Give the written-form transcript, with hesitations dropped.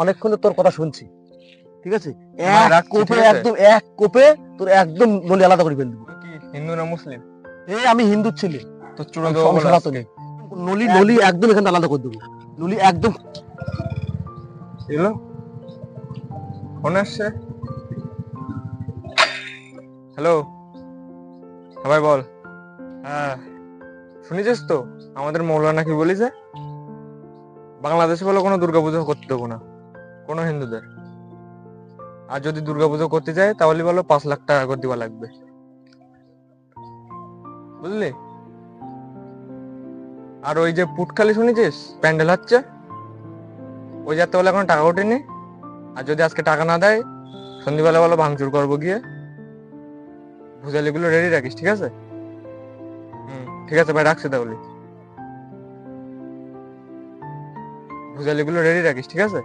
অনেকক্ষণ তোর কথা শুনছি, ঠিক আছে? ভাই, এক রাখছি, কোপে ঠিক আছে? একদম এক কোপে তোর একদম নলি আলাদা করে ফেল দেবো। তুই কি হিন্দু না মুসলিম? আমি হিন্দুর ছেলে, তো চুড়ো আমি দেবো বলে সনাতনী। আজকে নলি নলি একদম এখানে আলাদা করে দেবো, নলি একদম। এলো ফোন আসছে। হ্যালো, ভাই বল। হ্যাঁ, শুনেছিস তো আমাদের মৌলানা কি বলিছে, বাংলাদেশে বলে কোনো দুর্গাপুজো করতে দেবো না কোনো হিন্দুদের। আর যদি দুর্গাপুজো করতে যায় তাহলে বলো 5 লাখ টাকা করে দিবা লাগবে, বুঝলি? আর ওই যে পুটখালি শুনেছিস প্যান্ডেল হচ্ছে, ওই যাতে বলে এখন টাকা ওঠেনি। আর যদি আজকে টাকা না দেয় সন্ধ্যেবেলা বলো ভাঙচুর করবো গিয়ে। ভুজালিগুলো রেডি রাখিস, ঠিক আছে? ঠিক আছে ভাই, রাখছি তাহলে। ভুজালিগুলো রেডি রাখিস, ঠিক আছে?